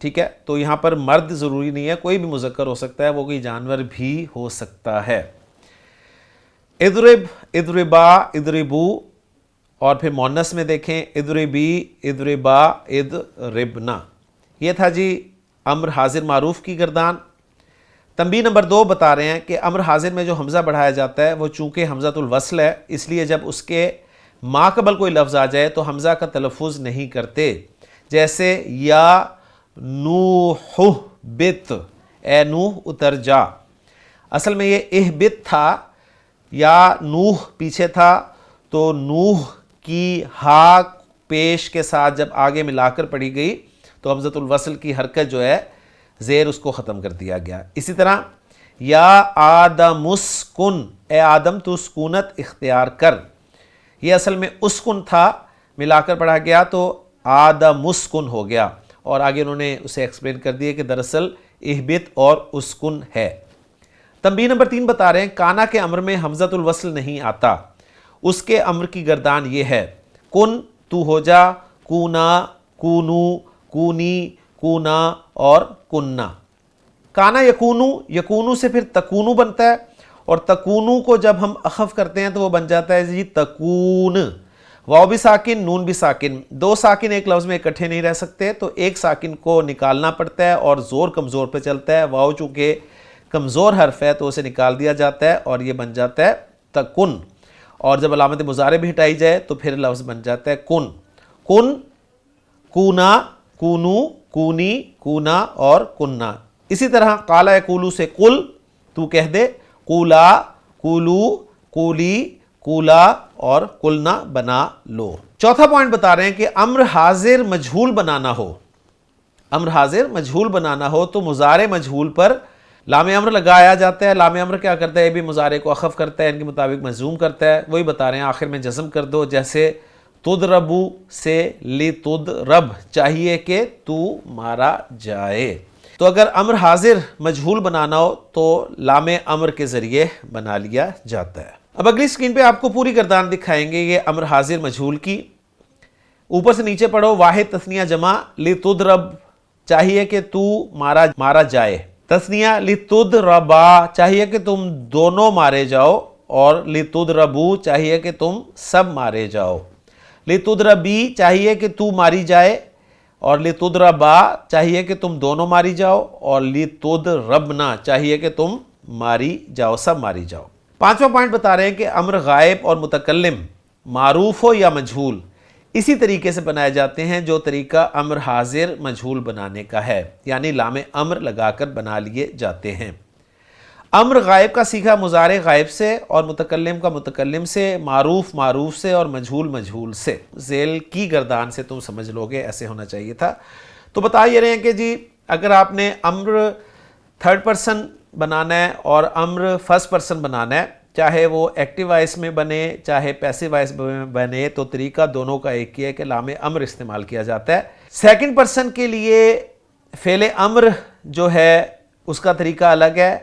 ٹھیک ہے، تو یہاں پر مرد ضروری نہیں ہے، کوئی بھی مذکر ہو سکتا ہے، وہ کوئی جانور بھی ہو سکتا ہے۔ اضرب، اضربا، اضربو، اور پھر مونس میں دیکھیں اضربی، اضربا، اضربنا۔ یہ تھا جی امر حاضر معروف کی گردان۔ تنبیہ نمبر 2 بتا رہے ہیں کہ امر حاضر میں جو حمزہ بڑھایا جاتا ہے وہ چونکہ حمزۃ الوصل ہے، اس لیے جب اس کے ما قبل کوئی لفظ آ جائے تو حمزہ کا تلفظ نہیں کرتے، جیسے یا نوح بت، اے نوح اتر جا۔ اصل میں یہ اہبت تھا، یا نوح پیچھے تھا، تو نوح کی ہا پیش کے ساتھ جب آگے ملا کر پڑھی گئی تو حمزۃ الوصل کی حرکت جو ہے زیر اس کو ختم کر دیا گیا۔ اسی طرح یا آدم اسکن، اے آدم تو سکونت اختیار کر، یہ اصل میں اسکن تھا، ملا کر پڑھا گیا تو آدم اسکن ہو گیا، اور آگے انہوں نے اسے ایکسپلین کر دیا کہ دراصل اہبت اور اسکن ہے۔ تنبیہ نمبر 3 بتا رہے ہیں کانا کے امر میں حمزۃ الوصل نہیں آتا، اس کے امر کی گردان یہ ہے کن تو ہو جا، کونا، کونو، کونی، کونا اور کننا۔ کانا یکونو، یکونو سے پھر تکونو بنتا ہے، اور تکونو کو جب ہم اخف کرتے ہیں تو وہ بن جاتا ہے جی تکون۔ واو بھی ساکن، نون بھی ساکن، 2 ساکن ایک لفظ میں اکٹھے نہیں رہ سکتے، تو ایک ساکن کو نکالنا پڑتا ہے اور زور کمزور پہ چلتا ہے۔ واو چونکہ کمزور حرف ہے تو اسے نکال دیا جاتا ہے اور یہ بن جاتا ہے تکن، اور جب علامت مضارع بھی ہٹائی جائے تو پھر لفظ بن جاتا ہے کن۔ کن، کونا، کونو، کونی، کونا اور کننا۔ اسی طرح قالا یقولو سے قل، تو کہہ دے، قولا، قولو، قولی، قولا اور قلنا بنا لو۔ چوتھا پوائنٹ بتا رہے ہیں کہ امر حاضر مجہول بنانا ہو، امر حاضر مجہول بنانا ہو تو مضارع مجہول پر لام امر لگایا جاتا ہے۔ لام امر کیا کرتا ہے؟ یہ بھی مضارع کو اخف کرتا ہے، ان کے مطابق مجزوم کرتا ہے، وہی بتا رہے ہیں آخر میں جزم کر دو، جیسے تضربو سے لتضرب، چاہیے کہ تو مارا جائے۔ تو اگر امر حاضر مجہول بنانا ہو تو لام امر کے ذریعے بنا لیا جاتا ہے۔ اب اگلی سکرین پہ آپ کو پوری گردان دکھائیں گے یہ امر حاضر مجہول کی۔ اوپر سے نیچے پڑھو، واحد تثنیہ جمع لتضرب، چاہیے کہ تو مارا جائے۔ تثنیہ لتضربا، چاہیے کہ تم دونوں مارے جاؤ، اور لتضربو، چاہیے کہ تم سب مارے جاؤ۔ لتضربی، چاہیے کہ تو ماری جائے، اور لتضربا، چاہیے کہ تم دونوں ماری جاؤ، اور لتضربنا، چاہیے کہ تم ماری جاؤ، سب ماری جاؤ۔ پانچواں پوائنٹ بتا رہے ہیں کہ امر غائب اور متکلم معروف ہو یا مجہول اسی طریقے سے بنائے جاتے ہیں جو طریقہ امر حاضر مجہول بنانے کا ہے، یعنی لام امر لگا کر بنا لیے جاتے ہیں۔ امر غائب کا سیکھا مضارع غائب سے، اور متکلم کا متکلم سے، معروف معروف سے، اور مجہول مجہول سے۔ ذیل کی گردان سے تم سمجھ لو گے، ایسے ہونا چاہیے تھا۔ تو بتا یہ رہے ہیں کہ جی اگر آپ نے امر 3rd پرسن بنانا ہے اور امر 1st پرسن بنانا ہے، چاہے وہ ایکٹیو وائس میں بنے چاہے پیسو وائس میں بنے، تو طریقہ دونوں کا ایک ہی ہے کہ لام امر استعمال کیا جاتا ہے۔ 2nd پرسن کے لیے فعل امر جو ہے اس کا طریقہ الگ ہے۔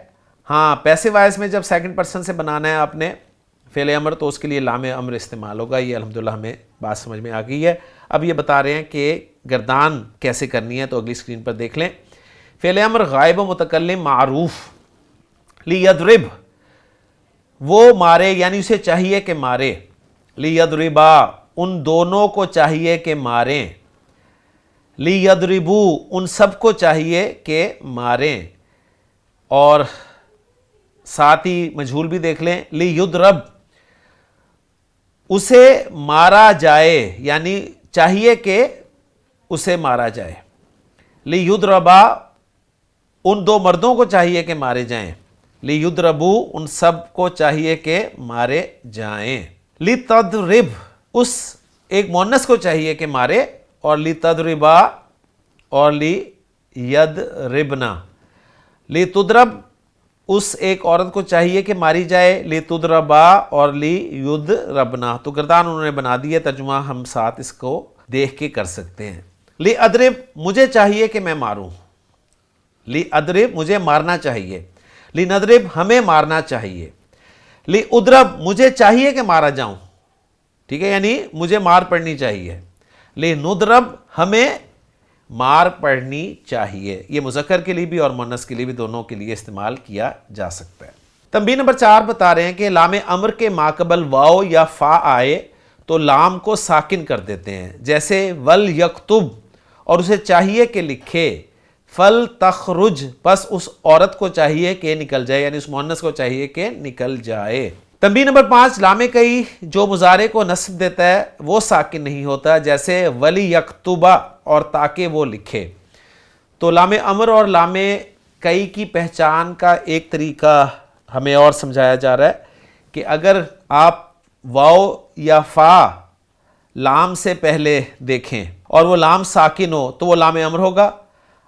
ہاں، پیسو وائس میں جب 2nd پرسن سے بنانا ہے آپ نے فعل امر تو اس کے لیے لام امر استعمال ہوگا۔ یہ الحمدللہ ہمیں بات سمجھ میں آ گئی ہے۔ اب یہ بتا رہے ہیں کہ گردان کیسے کرنی ہے، تو اگلی سکرین پر دیکھ لیں۔ فعل امر غائب و متکلم معروف، لیضرب، وہ مارے، یعنی اسے چاہیے کہ مارے۔ لیضربا، ان دونوں کو چاہیے کہ ماریں۔ لیضربو، ان سب کو چاہیے کہ ماریں۔ اور ساتھ ہی مجہول بھی دیکھ لیں، لیضرب، اسے مارا جائے، یعنی چاہیے کہ اسے مارا جائے۔ لیضربا، ان 2 مردوں کو چاہیے کہ مارے جائیں۔ لیضربو، ان سب کو چاہیے کہ مارے جائیں۔ لتضرب، اس ایک مؤنث کو چاہیے کہ مارے، اور لتضربا اور لیضربنا۔ لتضرب، اس ایک عورت کو چاہیے کہ ماری جائے، لتضربا اور لیضربنا۔ تو گردان انہوں نے بنا دی ہے، ترجمہ ہم ساتھ اس کو دیکھ کے کر سکتے ہیں۔ لأضرب، مجھے چاہیے کہ میں ماروں۔ لأضرب، مجھے مارنا چاہیے۔ لنضرب، ہمیں مارنا چاہیے۔ لأضرب، مجھے چاہیے کہ مارا جاؤں، ٹھیک ہے، یعنی مجھے مار پڑنی چاہیے۔ لنضرب، ہمیں مار پڑھنی چاہیے۔ یہ مذکر کے لیے بھی اور مؤنث کے لیے بھی دونوں کے لیے استعمال کیا جا سکتا ہے۔ تنبیہ نمبر 4 بتا رہے ہیں کہ لام امر کے ماقبل واو یا فا آئے تو لام کو ساکن کر دیتے ہیں، جیسے ول یکتب، اور اسے چاہیے کہ لکھے، فل تخرج، پس اس عورت کو چاہیے کہ نکل جائے، یعنی اس مؤنث کو چاہیے کہ نکل جائے۔ تنبیہ نمبر 5 لام کئی جو مضارع کو نصب دیتا ہے وہ ساکن نہیں ہوتا، جیسے ولی یکتبہ اور تاکہ وہ لکھے۔ تو لام امر اور لام کئی کی پہچان کا ایک طریقہ ہمیں اور سمجھایا جا رہا ہے کہ اگر آپ واو یا فا لام سے پہلے دیکھیں اور وہ لام ساکن ہو تو وہ لام امر ہوگا،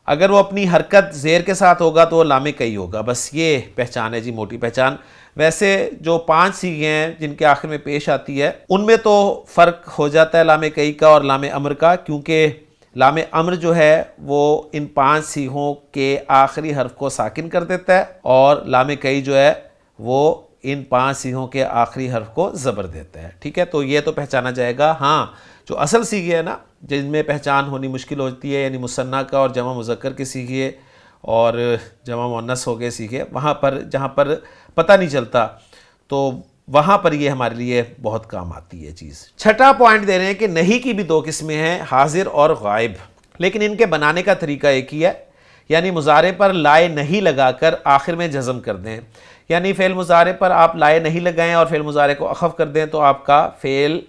اگر وہ اپنی حرکت زیر کے ساتھ ہوگا تو وہ لام کئی ہوگا۔ بس یہ پہچان ہے جی، موٹی پہچان۔ ویسے جو 5 صیغے ہیں جن کے آخر میں پیش آتی ہے ان میں تو فرق ہو جاتا ہے لام کئی کا اور لام امر کا، کیونکہ لام امر جو ہے وہ ان 5 صیغوں کے آخری حرف کو ساکن کر دیتا ہے، اور لام کئی جو ہے وہ ان 5 صیغوں کے آخری حرف کو زبر دیتا ہے۔ ٹھیک ہے، تو یہ تو پہچانا جائے گا۔ ہاں، جو اصل صیغے ہیں نا جن میں پہچان ہونی مشکل ہوتی ہے، یعنی مثنیٰ کا اور جمع مذکر کے صیغے اور جمع مؤنث ہو گئے صیغے، وہاں پر جہاں پر پتہ نہیں چلتا تو وہاں پر یہ ہمارے لیے بہت کام آتی ہے چیز۔ چھٹا پوائنٹ دے رہے ہیں کہ نہیں کی بھی 2 قسمیں ہیں، حاضر اور غائب، لیکن ان کے بنانے کا طریقہ ایک ہی ہے، یعنی مضارع پر لائے نہیں لگا کر آخر میں جزم کر دیں۔ یعنی فعل مضارع پر آپ لائے نہیں لگائیں اور فعل مضارع کو اخف کر دیں تو آپ کا فعل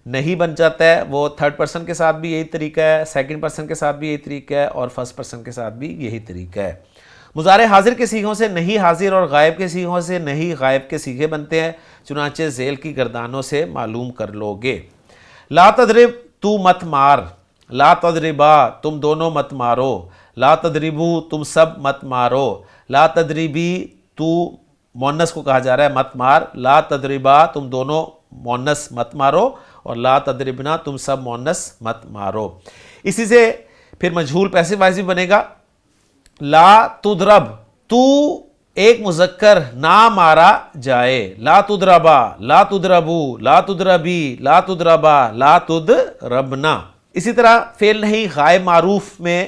نہیں بن جاتا ہے۔ وہ 3rd پرسن کے ساتھ بھی یہی طریقہ ہے، 2nd پرسن کے ساتھ بھی یہی طریقہ ہے، اور 1st پرسن کے ساتھ بھی یہی طریقہ ہے۔ مضارع حاضر کے صیغوں سے نہیں حاضر اور غائب کے صیغوں سے نہیں غائب کے صیغے بنتے ہیں، چنانچہ ذیل کی گردانوں سے معلوم کر لو گے۔ لا تضرب، تو مت مار، لا تضربا، تم دونوں مت مارو، لا تضربو، تم سب مت مارو، لا تضربی، تو مؤنث کو کہا جا رہا ہے مت مار، لا تضربا، تم دونوں مؤنث مت مارو، اور لا تضربنا، تم سب مؤنث مت مارو۔ اسی سے پھر مجہول پیسو وائز بھی بنے گا، لا تضرب، تو ایک مذکر نہ مارا جائے، لا تضربا، لا تضربو، لا تضربی، لا تضربا، لا تضربنا۔ اسی طرح فعل نہیں غائب معروف میں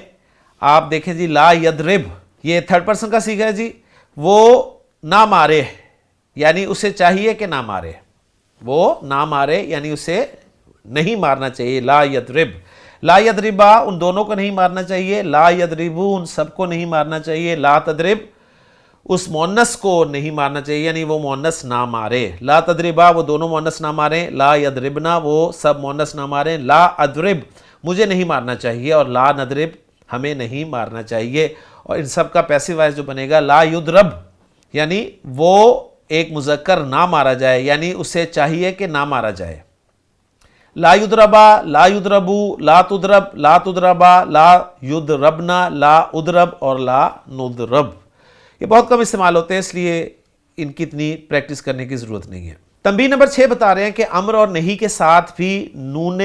آپ دیکھیں جی، لا یضرب، یہ 3rd پرسن کا صیغہ ہے جی، وہ نہ مارے، یعنی اسے چاہیے کہ نہ مارے، وہ نہ مارے یعنی اسے نہیں مارنا چاہیے، لا یضرب۔ لا یضربا، ان دونوں کو نہیں مارنا چاہیے، لا یضربو، ان سب کو نہیں مارنا چاہیے، لا تضرب، اس مؤنث کو نہیں مارنا چاہیے یعنی وہ مؤنث نہ مارے، لا تضربا، وہ دونوں مؤنث نہ ماریں، لا یضربنا، وہ سب مؤنث نہ ماریں، لا اضرب، مجھے نہیں مارنا چاہیے، اور لا نضرب، ہمیں نہیں مارنا چاہیے۔ اور ان سب کا پیسو وائز جو بنے گا، لا یضرب، یعنی وہ ایک مذکر نہ مارا جائے، یعنی اسے چاہیے کہ نہ مارا جائے۔ لا یضربا، لا یضربو، لا تضرب، لا تضربا، لا یضربنا، لا اضرب اور لا نضرب۔ یہ بہت کم استعمال ہوتے ہیں، اس لیے ان کی اتنی پریکٹس کرنے کی ضرورت نہیں ہے۔ تنبیہ نمبر 6 بتا رہے ہیں کہ امر اور نہیں کے ساتھ بھی نون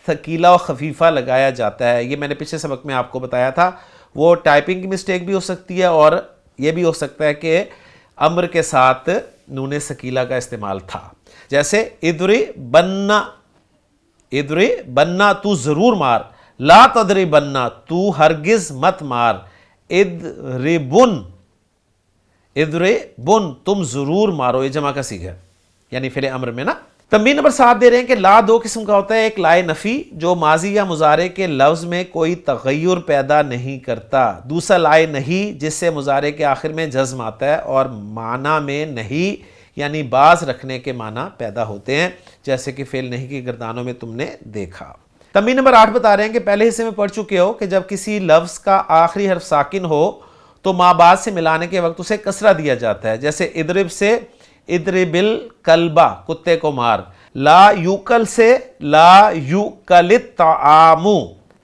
ثقیلہ و خفیفہ لگایا جاتا ہے۔ یہ میں نے پچھلے سبق میں آپ کو بتایا تھا، وہ ٹائپنگ کی مسٹیک بھی ہو سکتی ہے اور یہ بھی ہو سکتا ہے کہ امر کے ساتھ نون ثقیلہ کا استعمال تھا، جیسے اضربن، اضربن، تو ضرور مار، لا تضربن، تو ہرگز مت مار، اضربن، اضربن، تم ضرور مارو، یہ جمع کا صیغہ ہے یعنی فعل امر میں نا۔ تنبیہ نمبر 7 دے رہے ہیں کہ لا 2 قسم کا ہوتا ہے، ایک لائے نفی جو ماضی یا مضارع کے لفظ میں کوئی تغیر پیدا نہیں کرتا، دوسرا لائے نہیں جس سے مضارع کے آخر میں جزم آتا ہے اور معنی میں نہیں یعنی باز رکھنے کے معنی پیدا ہوتے ہیں، جیسے کہ فعل نہیں کی گردانوں میں تم نے دیکھا۔ تنبیہ نمبر 8 بتا رہے ہیں کہ پہلے حصے میں پڑھ چکے ہو کہ جب کسی لفظ کا آخری حرف ساکن ہو تو ما بعد سے ملانے کے وقت اسے کسرہ دیا جاتا ہے، جیسے اضرب سے اضرب الکلبہ، کتے کو مار، لا یوکل سے لا یوکل الطعام،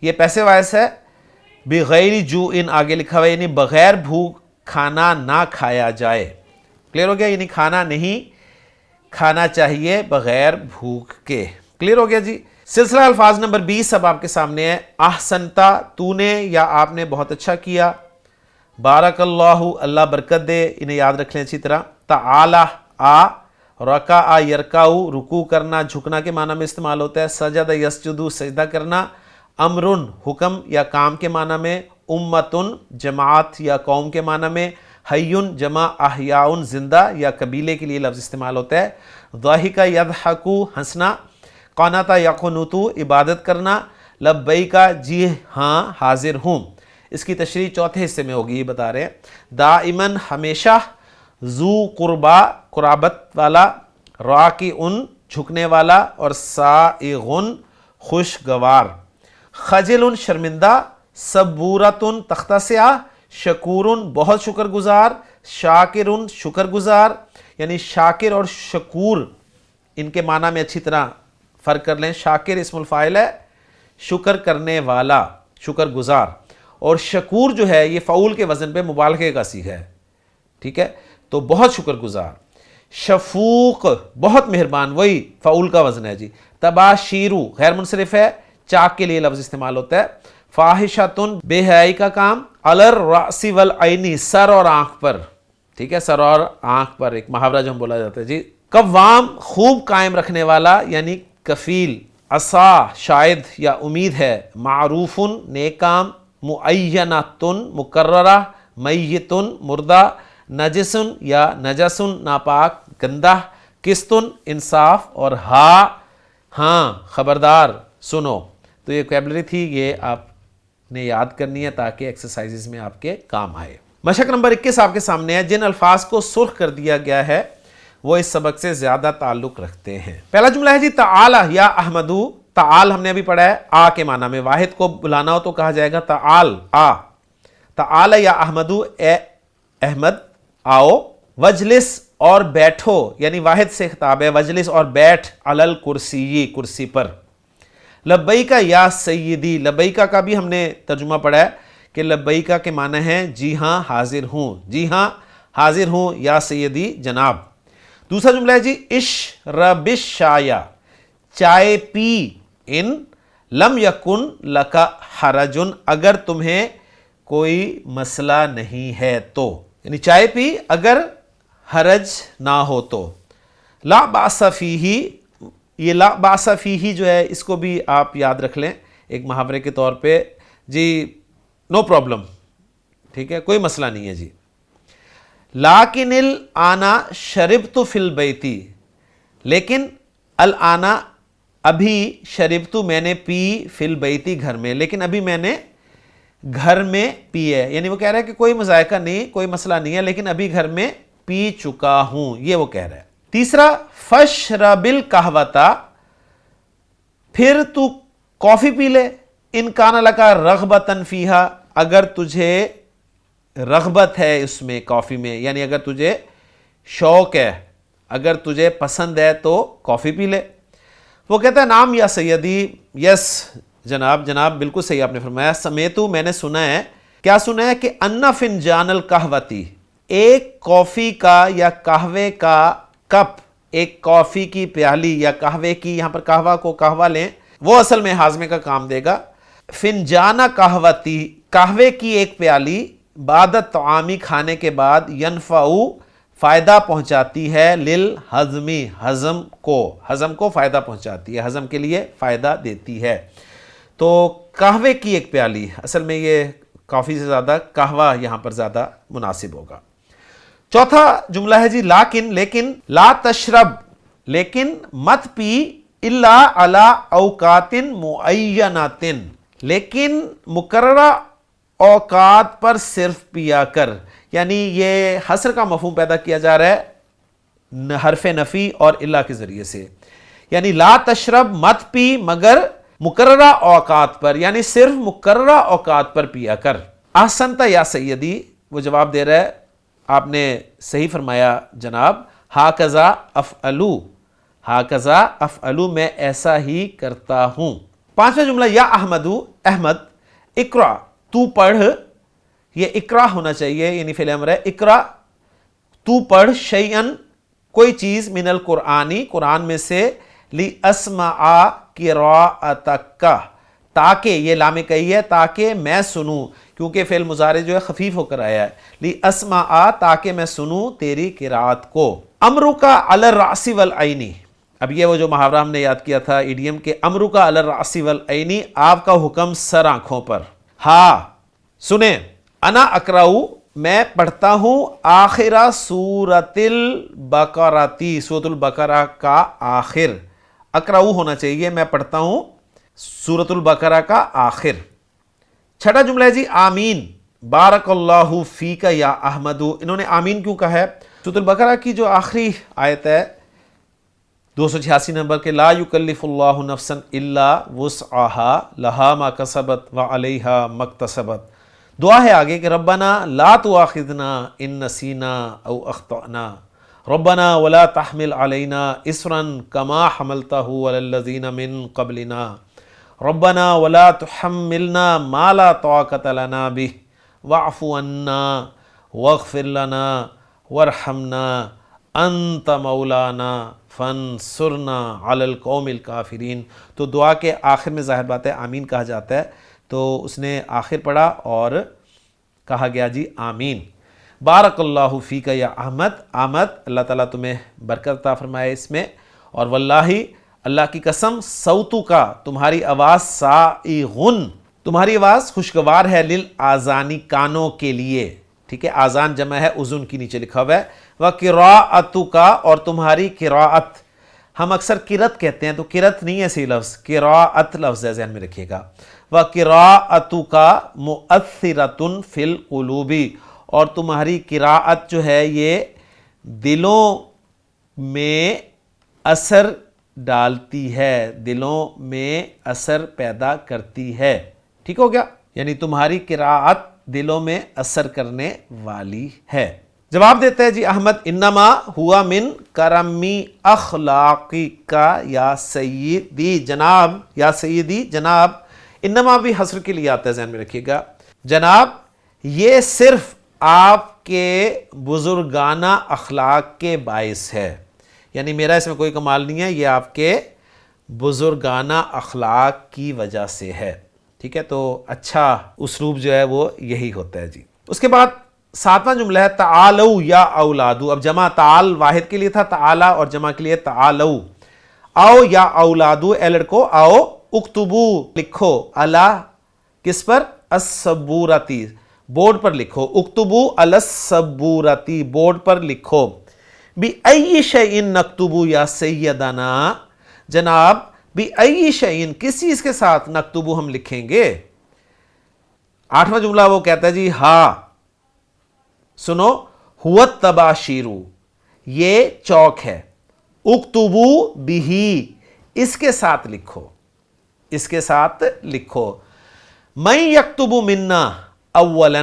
یہ پیسے وائس ہے، بغیر جوع، آگے لکھا ہوا ہے یعنی بغیر بھوک کھانا نہ کھایا جائے۔ کلیئر ہو گیا، یعنی کھانا نہیں کھانا چاہیے بغیر بھوک کے۔ کلیئر ہو گیا جی۔ سلسلہ الفاظ نمبر 20 اب آپ کے سامنے ہے، احسنتا، تو نے یا آپ نے بہت اچھا کیا، بارک اللہ، اللہ برکت دے، انہیں یاد رکھ لیں اچھی طرح، تعالی، آ، رکع یرکعو، رکوع کرنا جھکنا کے معنی میں استعمال ہوتا ہے، سجد یسجدو، سجدہ کرنا، امرن حکم یا کام کے معنی میں، امتن جماعت یا قوم کے معنی میں، حیون جمع احیاؤن زندہ یا قبیلے کے لیے لفظ استعمال ہوتا ہے، ضاحکا یضحکو ہنسنا، قانتا یقنتو عبادت کرنا، لبیکا جی ہاں حاضر ہوں۔ اس کی تشریح چوتھے حصے میں ہوگی، یہ بتا رہے ہیں۔ دائماً ہمیشہ، ذو قربا قرابت والا، راکعن جھکنے والا، اور سائغن خوشگوار، خجل شرمندہ، صبورتن تختہ سیاہ، شکورن بہت شکر گزار، شاکرن شکر گزار۔ یعنی شاکر اور شکور ان کے معنی میں اچھی طرح فرق کر لیں۔ شاکر اسم الفاعل ہے، شکر کرنے والا، شکر گزار، اور شکور جو ہے یہ فعول کے وزن پہ مبالغے کا صیغہ ہے، ٹھیک ہے، تو بہت شکر گزار۔ شفوق بہت مہربان، وہی فعول کا وزن ہے جی۔ تباشیرو غیر منصرف ہے، چاک کے لیے لفظ استعمال ہوتا ہے۔ فاحشتن بے حیائی کا کام، علی الرأس والعین سر اور آنکھ پر، ٹھیک ہے، سر اور آنکھ پر، ایک محاورہ جو ہم بولا جاتا ہے جی۔ قوام خوب قائم رکھنے والا یعنی کفیل، عصا شاید یا امید ہے، معروفن نیک کام، معینتن مقررہ، میتن مردہ، نجسن یا نجسن ناپاک گندہ، قسطن انصاف، اور ہاں خبردار سنو۔ تو یہ ووکیبلری تھی، یہ آپ نے یاد کرنی ہے تاکہ ایکسرسائزز میں آپ کے کام آئے۔ مشق نمبر 21 آپ کے سامنے ہے۔ جن الفاظ کو سرخ کر دیا گیا ہے وہ اس سبق سے زیادہ تعلق رکھتے ہیں۔ پہلا جملہ ہے جی تعال یا احمدو۔ تعال ہم نے ابھی پڑھا ہے آ کے معنی میں، واحد کو بلانا ہو تو کہا جائے گا تعال آ۔ تعال یا احمدو اے احمد آؤ۔ وجلس اور بیٹھو، یعنی واحد سے خطاب ہے، وجلس اور بیٹھ، علی الکرسی کرسی پر۔ لبیکا یا سیدی، لبیکا کا بھی ہم نے ترجمہ پڑھا ہے کہ لبیکا کے معنی ہے جی ہاں حاضر ہوں، جی ہاں حاضر ہوں یا سیدی جناب۔ دوسرا جملہ ہے جی اشرب الشایا، چائے پی، ان لم یکن لکا حرجن، اگر تمہیں کوئی مسئلہ نہیں ہے تو، یعنی چائے پی اگر حرج نہ ہو تو۔ لا باس فیہ، یہ لا باس فیہ جو ہے اس کو بھی آپ یاد رکھ لیں ایک محاورے کے طور پہ جی، نو پرابلم، ٹھیک ہے، کوئی مسئلہ نہیں ہے جی۔ لیکن الانا شربت فی البیتی، لیکن الانا ابھی، شربت میں نے پی، فی البیتی گھر میں، لیکن ابھی میں نے گھر میں پی ہے، یعنی وہ کہہ رہا ہے کہ کوئی مذائقہ نہیں، کوئی مسئلہ نہیں ہے، لیکن ابھی گھر میں پی چکا ہوں، یہ وہ کہہ رہا ہے۔ تیسرا فشرب القہوۃ، پھر تو کافی پی لے، ان کان لکا رغبۃ فیہا، اگر تجھے رغبت ہے اس میں کافی میں، یعنی اگر تجھے شوق ہے، اگر تجھے پسند ہے تو کافی پی لے۔ وہ کہتا ہے نام یا سیدی، یس جناب، جناب بالکل صحیح آپ نے فرمایا۔ سمیتو میں نے سنا ہے، کیا سنا ہے کہ ان فنجان القہوتی، ایک کافی کا یا قہوے کا کپ، ایک کافی کی پیالی یا قہوے کی، یہاں پر قہوہ کو قہوہ لیں، وہ اصل میں ہاضمے کا کام دے گا۔ فنجانہ قہوتی، قہوے کی ایک پیالی، بعد الطعامی کھانے کے بعد، ینفعو فائدہ پہنچاتی ہے، للہضمی ہضم کو فائدہ پہنچاتی ہے، ہضم کے لیے فائدہ دیتی ہے۔ تو قہوے کی ایک پیالی، اصل میں یہ کافی سے زیادہ قہوہ یہاں پر زیادہ مناسب ہوگا۔ چوتھا جملہ ہے جی لیکن لا تشرب، لیکن مت پی، الا علی اوقات معینات، لیکن مقررہ اوقات پر صرف پیا کر، یعنی یہ حصر کا مفہوم پیدا کیا جا رہا ہے حرف نفی اور الا کے ذریعے سے، یعنی لا تشرب مت پی مگر مقررہ اوقات پر، یعنی صرف مقررہ اوقات پر پیا کر۔ احسنت یا سیدی، وہ جواب دے رہا ہے آپ نے صحیح فرمایا جناب، ہاکذا افعلو، ہاکذا افعلو میں ایسا ہی کرتا ہوں۔ پانچواں جملہ یا احمدو، احمد اقرا تو پڑھ، یہ اقرا ہونا چاہیے، یعنی فعل امر ہے، اقرا تو پڑھ، شیئن کوئی چیز، من القرآنی قرآن میں سے، لاسمع قراءتک تاکہ، یہ لام کہی ہے تاکہ میں سنوں، کیونکہ فعل مضارع جو ہے خفیف ہو کر آیا ہے، لاسمع تاکہ میں سنوں تیری قراءت کو۔ امرک علی الرأس والعین، اب یہ وہ جو محاورہ ہم نے یاد کیا تھا ایڈیم کے امرو کا علی الرأس والعین، آپ کا حکم سر آنکھوں پر. ہاں سنیں، انا اقرأ میں پڑھتا ہوں آخرہ سورۃ البقرۃ، سورۃ البقرہ کا آخر. اقرأ ہونا چاہیے، میں پڑھتا ہوں سورۃ البقرہ کا آخر. چھٹا جملہ ہے جی آمین، بارک اللہ فیک یا احمد. انہوں نے آمین کیوں کہا ہے؟ سورۃ البقرہ کی جو آخری آیت ہے 286 نمبر کے، لا یکلف اللہ نفسا الا وسعها لها ما کسبت وعلیها ما اکتسبت. دعا ہے آگے کہ ربنا لا تؤاخذنا ان نسینا او اخطأنا، ربنا ولا تحمل علینا اصرا کما حملته علی الذین من قبلنا، ربنا ولا تحملنا ما لا طاقة لنا به واعف عنا واغفر لنا وارحمنا انت مولانا فانصرنا علی القوم الکافرین. تو دعا کے آخر میں ظاہر بات ہے آمین کہا جاتا ہے، تو اس نے آخر پڑھا اور کہا گیا جی آمین. بارک اللہ فیک یا احمد، احمد اللہ تعالیٰ تمہیں برکت عطا فرمائے اس میں، اور واللہ اللہ کی قسم صوتو کا تمہاری آواز سائغن، تمہاری آواز خوشگوار ہے، للآذانی کانوں کے لیے. ٹھیک ہے، آذان جمع ہے اذن کی، نیچے لکھا ہوا ہے. وقراءتو کا، اور تمہاری قراءت. ہم اکثر قرت کہتے ہیں، تو قرت نہیں ہے صحیح لفظ، قراءت لفظ ہے، ذہن میں رکھیے گا. وقراءتک مؤثرۃ فی القلوب، اور تمہاری قراءت جو ہے یہ دلوں میں اثر ڈالتی ہے، دلوں میں اثر پیدا کرتی ہے. ٹھیک ہو گیا، یعنی تمہاری قراءت دلوں میں اثر کرنے والی ہے. جواب دیتا ہے جی احمد، انما ہوا من کرمی اخلاقی کا یا سیدی جناب، یا سیدی جناب. انما بھی حصر کے لیے آتا ہے، ذہن میں رکھیے گا. جناب یہ صرف آپ کے بزرگانہ اخلاق کے باعث ہے، یعنی میرا اس میں کوئی کمال نہیں ہے، یہ آپ کے بزرگانہ اخلاق کی وجہ سے ہے. ٹھیک ہے، تو اچھا اسلوب جو ہے وہ یہی ہوتا ہے جی. اس کے بعد 7واں جملہ ہے تعالو یا اولادو. اب جمع تعال واحد کے لیے تھا تعالی، اور جمع کے لیے تعالو. آؤ یا اولادو، اے لڑکو آؤ. اکتبو لکھو، الا کس پر؟ السبورتی، بورڈ پر لکھو. اکتبو علی السبورتی، بورڈ پر لکھو. بِأَيِّ شَيْءٍ نَكْتُبُ یا سیدنا، جناب بِأَيِّ شَيْءٍ کس چیز کے ساتھ نکتبو ہم لکھیں گے. 8واں جملہ وہ کہتا ہے جی ہاں سنو، هُوَ التَّبَاشِيرُ یہ چوک ہے. اکتبو بِهِ اس کے ساتھ لکھو، اس کے ساتھ لکھو. مَن یکتبو منا اولا،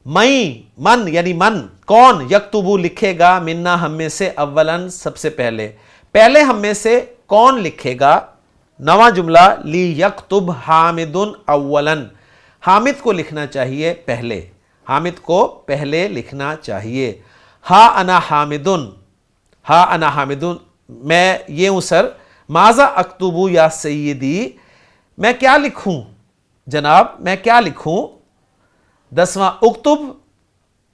من یعنی من کون، یکتبو لکھے گا، منا ہم میں سے، اولا سب سے پہلے، پہلے ہم میں سے کون لکھے گا. 9واں جملہ لی یکتب حامد اولا، حامد کو لکھنا چاہیے پہلے، حامد کو پہلے لکھنا چاہیے. ہا انا حامدن، ہا انا حامدن میں یہ ہوں سر. ماذا اکتبو یا سیدی میں کیا لکھوں جناب، میں کیا لکھوں. 10واں اکتب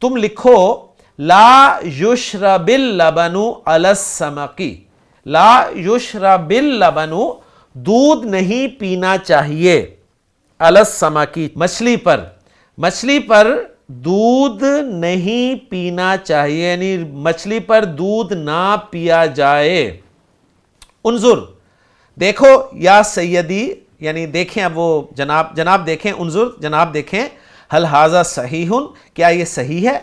تم لکھو، لا یشرب اللبن علی السمک، لا یشرب اللبن دودھ نہیں پینا چاہیے، علی السمک مچھلی پر، مچھلی پر دودھ نہیں پینا چاہیے، یعنی مچھلی پر دودھ نہ پیا جائے. انظر دیکھو یا سیدی، یعنی دیکھیں، اب وہ جناب دیکھیں، انظر جناب دیکھیں، حل ھذا صحیح کیا یہ صحیح ہے.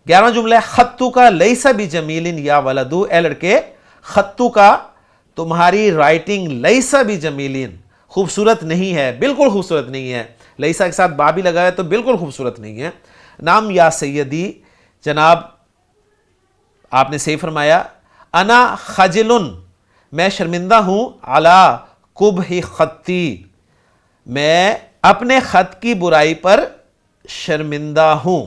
11واں جملہ خطو کا لیس بجمیل یا ولدو، اے لڑکے خطو کا تمہاری رائٹنگ لیس بجمیل خوبصورت نہیں ہے، بالکل خوبصورت نہیں ہے. لیسا کے ساتھ با بھی لگا ہے تو بالکل خوبصورت نہیں ہے. نام یا سیدی جناب آپ نے صحیح فرمایا. انا خجلن میں شرمندہ ہوں، علی قبح خطی میں اپنے خط کی برائی پر شرمندہ ہوں.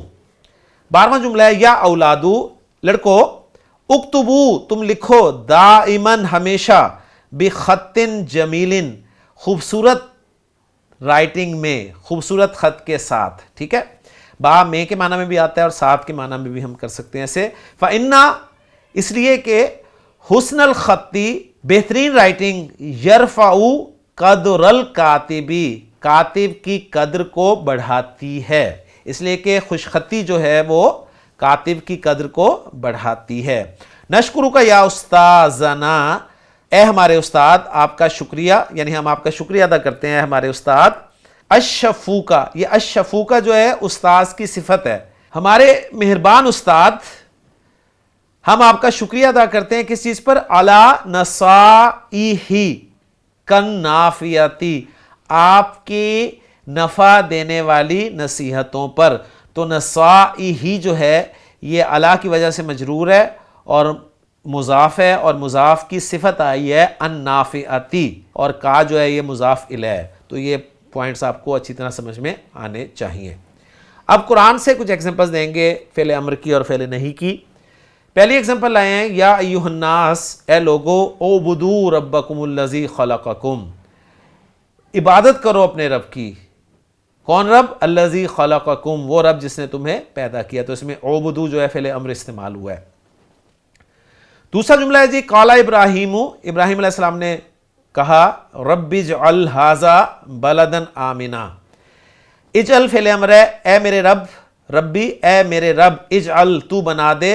12واں جملہ ہے یا اولادو لڑکو، اکتبو تم لکھو، دائماً ہمیشہ، بخط جمیل خوبصورت رائٹنگ میں، خوبصورت خط کے ساتھ. ٹھیک ہے، با میں کے معنی میں بھی آتا ہے اور ساتھ کے معنی میں بھی ہم کر سکتے ہیں ایسے. فَإِنَّا اس لیے کہ حسن الخطی بہترین رائٹنگ یرفعو قدر الکاتبی کاتب کی قدر کو بڑھاتی ہے، اس لیے کہ خوش خطی جو ہے وہ کاتب کی قدر کو بڑھاتی ہے۔ نشکرو کا یا استاذنا، اے ہمارے استاد آپ کا شکریہ، یعنی ہم آپ کا شکریہ ادا کرتے ہیں ہمارے استاد۔ الشفوقہ، یہ الشفوقہ جو ہے استاذ کی صفت ہے، ہمارے مہربان استاد ہم آپ کا شکریہ ادا کرتے ہیں کس چیز پر؟ علی نصائحہ کالنافیاتی، آپ کی نفع دینے والی نصیحتوں پر۔ تو نصائحہ جو ہے یہ علی کی وجہ سے مجرور ہے اور مضاف ہے، اور مضاف کی صفت آئی ہے النافعتی، اور کا جو ہے یہ مضاف الیہ ہے۔ تو یہ پوائنٹس آپ کو اچھی طرح سمجھ میں آنے چاہیے۔ اب قرآن سے کچھ ایگزامپلز دیں گے فعل امر کی اور فعل نہیں کی۔ پہلی ایگزامپل لائے ہیں یا ایھا الناس، اے لوگو، اعبدوا ربکم الذی خلقکم، عبادت کرو اپنے رب کی۔ کون رب؟ الذی خلقکم، وہ رب جس نے تمہیں پیدا کیا۔ تو اس میں اعبدوا جو ہے فعل امر استعمال ہوا ہے۔ دوسرا جملہ ہے جی قال ابراہیم، ابراہیم علیہ السلام نے کہا رب اجعل ھذا بلدا آمنا۔ اجعل فعل امر ہے، اے میرے رب، ربی اے میرے رب، اجعل تو بنا دے،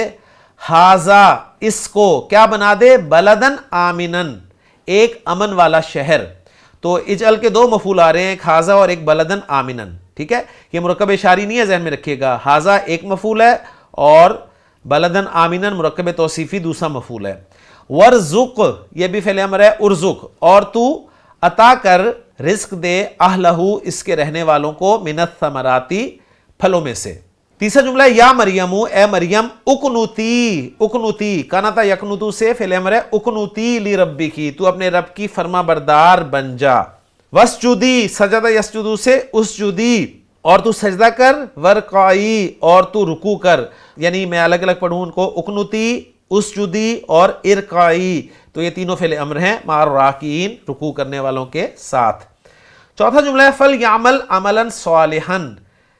ھذا اس کو، کیا بنا دے؟ بلدن آمنن، ایک امن والا شہر۔ تو اجعل کے دو مفعول آ رہے ہیں، ایک ھذا اور ایک بلدن آمنن، ٹھیک ہے؟ یہ مرکب اشاری نہیں ہے، ذہن میں رکھیے گا۔ ھذا ایک مفعول ہے اور بلدن آمنن مرکب توصیفی دوسرا مفعول ہے۔ ورزق، یہ بھی فعل امر ہے، ارزق، اور تو عطا کر، رزق دے، اہلہ، اس کے رہنے والوں کو، من الثمراتی، پھلوں میں سے۔ تیسرا جملہ ہے یا مریم، اے مریم، اقنوتی، اقنوتی کانتا یقنتو سے فعل امر ہے، اقنوتی لربی کی، تو اپنے رب کی فرما بردار بن جا۔ وسجدی، سجدہ یسجدو سے اسجدی، اور تو سجدہ کر، ورکعی، اور تو رکوع کر، یعنی میں الگ الگ پڑھوں ان کو، اقنتی، اسجدی اور ارکعی، تو یہ تینوں فعل امر ہیں مع الراکعین، رکوع کرنے والوں کے ساتھ۔ چوتھا جملہ ہے فلیعمل عملا صالحا،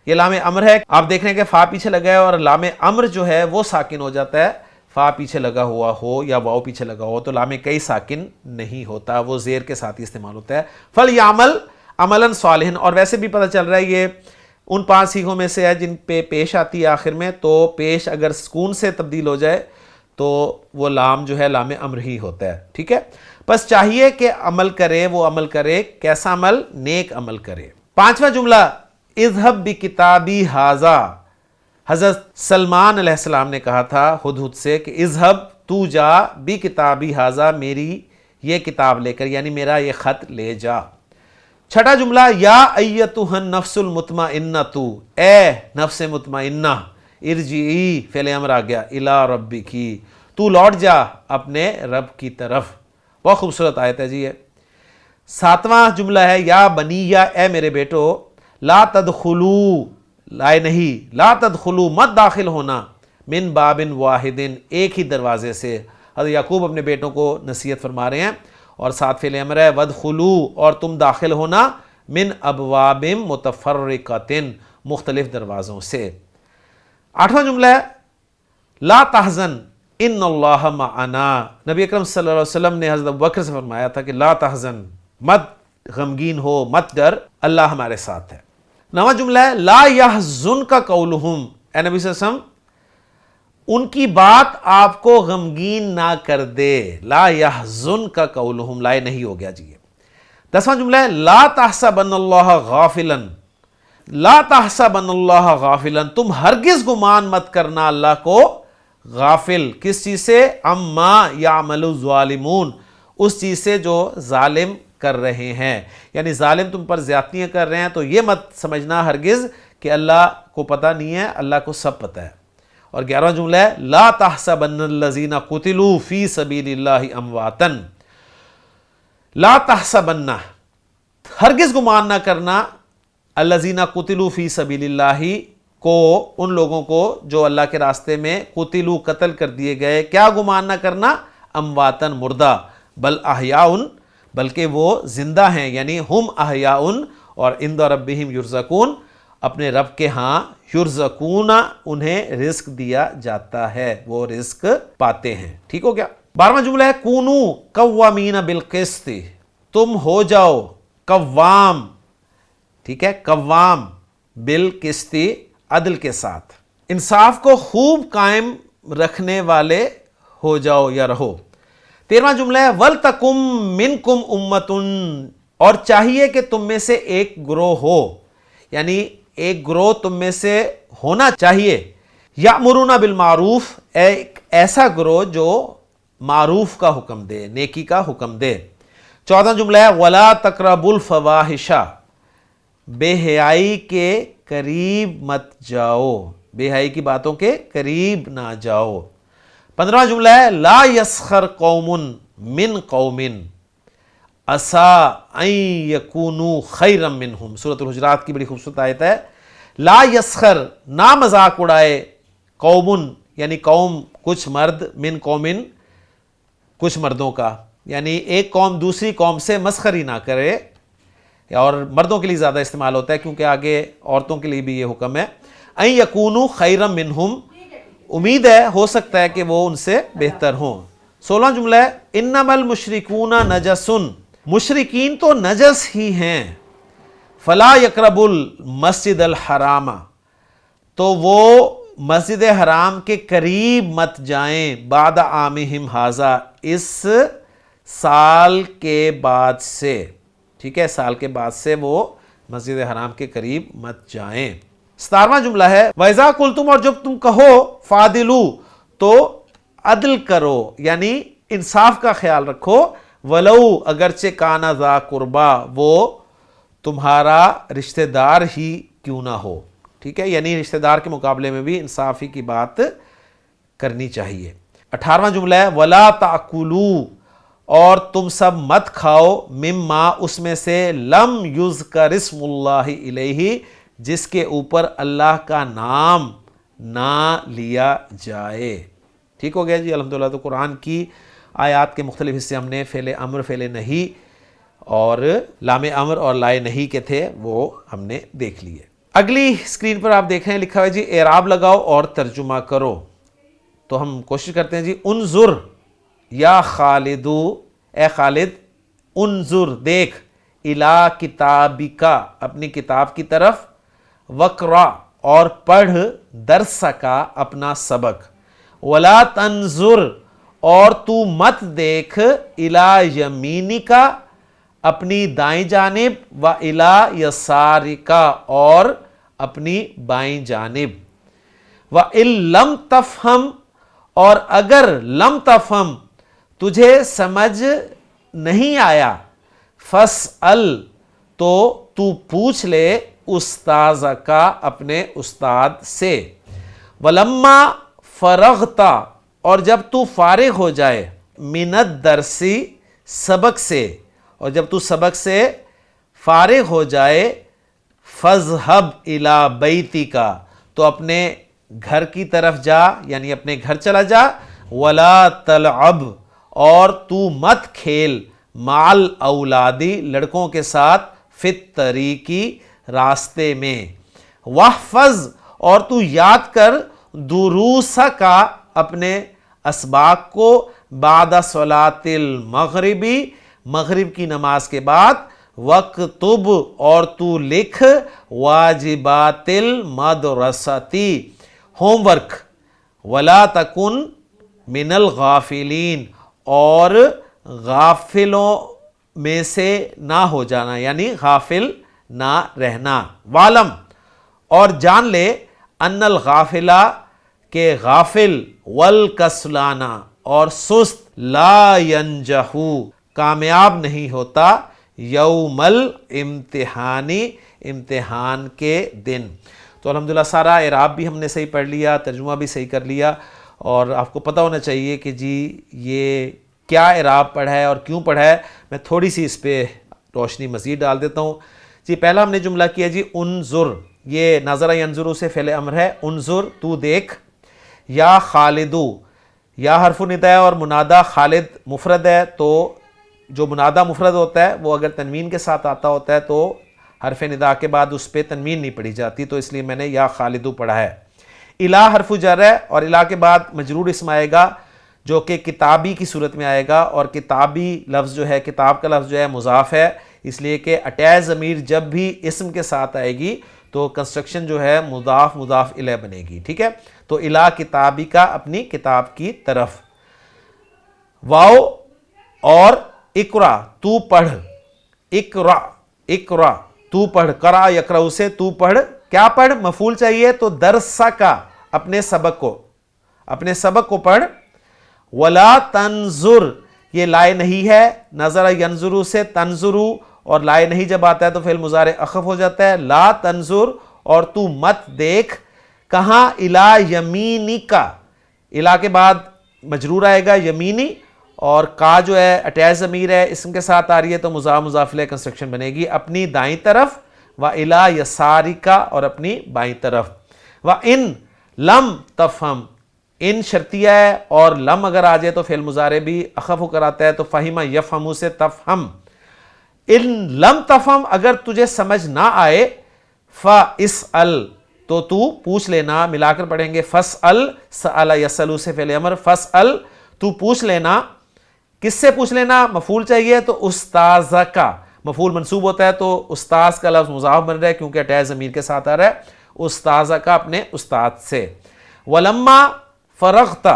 یہ لام امر ہے، آپ دیکھ رہے ہیں کہ فا پیچھے لگا ہے اور لام امر جو ہے وہ ساکن ہو جاتا ہے، فا پیچھے لگا ہوا ہو یا واو پیچھے لگا ہو تو لام کئی ساکن نہیں ہوتا، وہ زیر کے ساتھ ہی استعمال ہوتا ہے۔ فلیعمل عملا صالحا، اور ویسے بھی پتہ چل رہا ہے یہ ان 5 سیغوں میں سے ہے جن پہ پیش آتی ہے آخر میں، تو پیش اگر سکون سے تبدیل ہو جائے تو وہ لام جو ہے لام امر ہی ہوتا ہے، ٹھیک ہے؟ بس چاہیے کہ عمل کرے، وہ عمل کرے، کیسا عمل؟ نیک عمل کرے۔ پانچواں جملہ اذهب بکتابی ھذا، حضرت سلمان علیہ السلام نے کہا تھا ہدہد سے کہ اذهب، تو جا، بکتابی ھذا، میری یہ کتاب لے کر، یعنی میرا یہ خط لے جا۔ چھٹا جملہ یا ایتھا النفس المطمئنۃ، اے نفس مطمئنہ، ارجعی فعل امر آ گیا، الی ربکی، تو لوٹ جا اپنے رب کی طرف۔ بہت خوبصورت آیت ہے جی یہ۔ ساتواں جملہ ہے یا بنیہ، اے میرے بیٹو، لا تدخلوا، لائے نہیں، لا تدخلوا، مت داخل ہونا، من باب واحد، ایک ہی دروازے سے۔ حضرت یعقوب اپنے بیٹوں کو نصیحت فرما رہے ہیں، اور ساتھ فعل امر ہے ودخلوا، اور تم داخل ہونا، من ابواب متفرقۃ، مختلف دروازوں سے۔ آٹھواں جملہ ہے لا تحزن ان اللہ معنا، نبی اکرم صلی اللہ علیہ وسلم نے حضرت ابوبکر سے فرمایا تھا کہ لا تحزن، مت غمگین ہو، مت ڈر، اللہ ہمارے ساتھ ہے۔ نواں جملہ ہے لا یحزنک قولہم، اے نبی صلی اللہ علیہ وسلم ان کی بات آپ کو غمگین نہ کر دے، لا یحزنک قولہم، لائے نہیں ہو گیا جی۔ دسواں جملہ ہے لا تحسبن اللہ غافلا، لا تحسبن اللہ غافلا، تم ہرگز گمان مت کرنا اللہ کو غافل، کس چیز سے؟ عما یعمل الظالمون، اس چیز سے جو ظالم کر رہے ہیں، یعنی ظالم تم پر زیادتیاں کر رہے ہیں تو یہ مت سمجھنا ہرگز کہ اللہ کو پتہ نہیں ہے، اللہ کو سب پتہ ہے۔ اور 11واں جملہ ہے لا تحسبن الذین قتلوا فی سبیل اللہ امواتا، لا تحسبن، ہرگز گمان نہ کرنا، الذین قتلوا فی سبیل اللہ کو، ان لوگوں کو جو اللہ کے راستے میں قتلوا، قتل کر دیے گئے، کیا گمان نہ کرنا؟ امواتن، مردہ، بل احیاء، بلکہ وہ زندہ ہیں، یعنی ہم احیاء، اور عند ربہم یرزقون، اپنے رب کے ہاں یرزقون، انہیں رزق دیا جاتا ہے، وہ رزق پاتے ہیں۔ ٹھیک ہو گیا؟ 12واں جملہ ہے کونو قوامین بالقسط، تم ہو جاؤ قوام، ٹھیک ہے، قوام بالقسط، عدل کے ساتھ، انصاف کو خوب قائم رکھنے والے ہو جاؤ یا رہو۔ 13واں جملہ ہے وَلْتَكُمْ مِنْكُمْ أُمَّةٌ، اور چاہیے کہ تم میں سے ایک گروہ ہو، یعنی ایک گروہ تم میں سے ہونا چاہیے، یأمرون بالمعروف، ایک ایسا گروہ جو معروف کا حکم دے، نیکی کا حکم دے۔ 14واں جملہ ہے وَلَا تَقْرَبُوا الْفَوَاحِشَ، بے حیائی کے قریب مت جاؤ، بے حیائی کی باتوں کے قریب نہ جاؤ۔ 15واں جملہ ہے لا یسخر قوم من قوم عسیٰ ان یکونوا خیرا منہم، سورۃ الحجرات کی بڑی خوبصورت آیت ہے۔ لا یسخر، نہ مذاق اڑائے، قوم یعنی قوم، کچھ مرد، من قوم، کچھ مردوں کا، یعنی ایک قوم دوسری قوم سے مسخری نہ کرے، اور مردوں کے لیے زیادہ استعمال ہوتا ہے کیونکہ آگے عورتوں کے لیے بھی یہ حکم ہے۔ ان یکونوا خیرا منہم، امید ہے، ہو سکتا ہے کہ وہ ان سے بہتر ہوں۔ 16واں جملہ ہے انما المشرکون نجس، مشرکین تو نجس ہی ہیں، فلا یقربوا المسجد الحرام، تو وہ مسجد حرام کے قریب مت جائیں، بعد عامہم ھذا، اس سال کے بعد سے، ٹھیک ہے، سال کے بعد سے وہ مسجد حرام کے قریب مت جائیں۔ 17واں جملہ ہے وَإِذَا قُلْتُمْ، اور جب تم کہو، فَعْدِلُوا، تو عدل کرو، یعنی انصاف کا خیال رکھو، وَلَوْ، اگرچہ کَانَ ذَا قُرْبَىٰ، وہ تمہارا رشتہ دار ہی کیوں نہ ہو، ٹھیک ہے، یعنی رشتہ دار کے مقابلے میں بھی انصافی کی بات کرنی چاہیے۔ 18واں جملہ ہے وَلَا تَأْكُلُوا، اور تم سب مت کھاؤ، مما، اس میں سے، لم یذکر اسم اللہ علیہ، جس کے اوپر اللہ کا نام نہ لیا جائے۔ ٹھیک ہو گیا جی، الحمدللہ۔ تو قرآن کی آیات کے مختلف حصے ہم نے فعل امر، فعل نہی اور لام امر اور لائے نہیں کے تھے، وہ ہم نے دیکھ لیے۔ اگلی اسکرین پر آپ دیکھ رہے ہیں لکھا ہوا ہے جی اعراب لگاؤ اور ترجمہ کرو۔ تو ہم کوشش کرتے ہیں جی انظر یا خالدو، اے خالد، انظر، دیکھ، الی کتابکا، اپنی کتاب کی طرف، وقرا، اور پڑھ، درس کا، اپنا سبق، ولا تنظر، اور تو مت دیکھ، الی یمینکا، اپنی دائیں جانب، و الی یسارکا، اور اپنی بائیں جانب، وَإِن لَمْ تَفْهَمْ، اور اگر لم تفہم، تجھے سمجھ نہیں آیا، فَاسْأَلْ، تو پوچھ لے، استاذ کا، اپنے استاد سے، وَلَمَّا فَرَغْتَ، اور جب تو فارغ ہو جائے، مِنَ الدَّرْسِ، سبق سے، اور جب تو سبق سے فارغ ہو جائے، فَاذْهَبْ إِلَى بَيْتِكَ، تو اپنے گھر کی طرف جا، یعنی اپنے گھر چلا جا، وَلَا تَلْعَبْ، اور تو مت کھیل، مع الاولادی، لڑکوں کے ساتھ، فی الطریقی، راستے میں، وَاحْفَظْ، اور تو یاد کر، دروسَکا، اپنے اسباق کو، بعد صلاۃ المغربی، مغرب کی نماز کے بعد، وَاکْتُب، اور تو لکھ، واجبات المدرستی، ہوم ورک، وَلَا تَكُنْ مِنَ الْغَافِلِينَ، اور غافلوں میں سے نہ ہو جانا، یعنی غافل نہ رہنا، وَعْلَمْ، اور جان لے، أَنَّ الْغَافِلَ، کہ غافل، وَالْكَسْلَانَ، اور سست، لَا يَنْجَحُ، کامیاب نہیں ہوتا، یوم الامتحان، امتحان کے دن۔ تو الحمدللہ سارا اعراب بھی ہم نے صحیح پڑھ لیا، ترجمہ بھی صحیح کر لیا، اور آپ کو پتہ ہونا چاہیے کہ جی یہ کیا اعراب پڑھا ہے اور کیوں پڑھا ہے۔ میں تھوڑی سی اس پہ روشنی مزید ڈال دیتا ہوں جی۔ پہلا ہم نے جملہ کیا جی انظر، یہ نظر ینظر سے فعل امر ہے، انظر، تو دیکھ، یا خالدو، یا حرف نداء ہے اور منادہ خالد مفرد ہے، تو جو منادہ مفرد ہوتا ہے وہ اگر تنوین کے ساتھ آتا ہوتا ہے تو حرف ندا کے بعد اس پہ تنوین نہیں پڑھی جاتی، تو اس لیے میں نے یا خالدو پڑھا ہے۔ الہ حرف جر ہے، اور الہ کے بعد مجرور اسم آئے گا جو کہ کتابی کی صورت میں آئے گا، اور کتابی لفظ جو ہے، کتاب کا لفظ جو ہے مضاف ہے، اس لیے کہ اٹیچ ضمیر جب بھی اسم کے ساتھ آئے گی تو کنسٹرکشن جو ہے مضاف مضاف الیہ بنے گی، ٹھیک ہے. تو الی کتابی کا، اپنی کتاب کی طرف. واو اور اقرا، تو پڑھ، اقرا اقرا تو پڑھ، قرأ یقرأ سے تو پڑھ، کیا پڑھ؟ مفعول چاہیے تو درسا کا، اپنے سبق کو، اپنے سبق کو پڑھ. ولا تنظر، یہ لائے نہیں ہے، نظر ینظرو سے تنظرو، اور لائے نہیں جب آتا ہے تو فعل مضارع اخف ہو جاتا ہے. لا تنظر، اور تو مت دیکھ، کہاں؟ الی یمینکا، الی کے بعد مجرور آئے گا یمینی، اور کا جو ہے اٹیچ ضمیر ہے، اسم کے ساتھ آ رہی ہے تو مضاف مضاف الیہ کنسٹرکشن بنے گی. اپنی دائیں طرف، و الی یسارکا، اور اپنی بائیں طرف. و ان لم تفہم، ان شرطیہ ہے، اور لم اگر آ جائے تو فعل مضارع بھی اخف ہو کر آتا ہے، تو فہم یفہم سے تفہم. ان لم تفہم، اگر تجھے سمجھ نہ آئے، فاسأل، تو پوچھ لینا، ملا کر پڑھیں گے. فاسأل، سأل یسأل سے فعل امر، فاسأل تو پوچھ لینا، کس سے پوچھ لینا؟ مفعول چاہیے تو استاذ کا، مفعول منصوب ہوتا ہے تو استاذ کا لفظ مضاف بن رہا ہے کیونکہ اٹیچ ضمیر کے ساتھ آ رہا ہے. استاذ کا، اپنے استاد سے. ولما فرغت،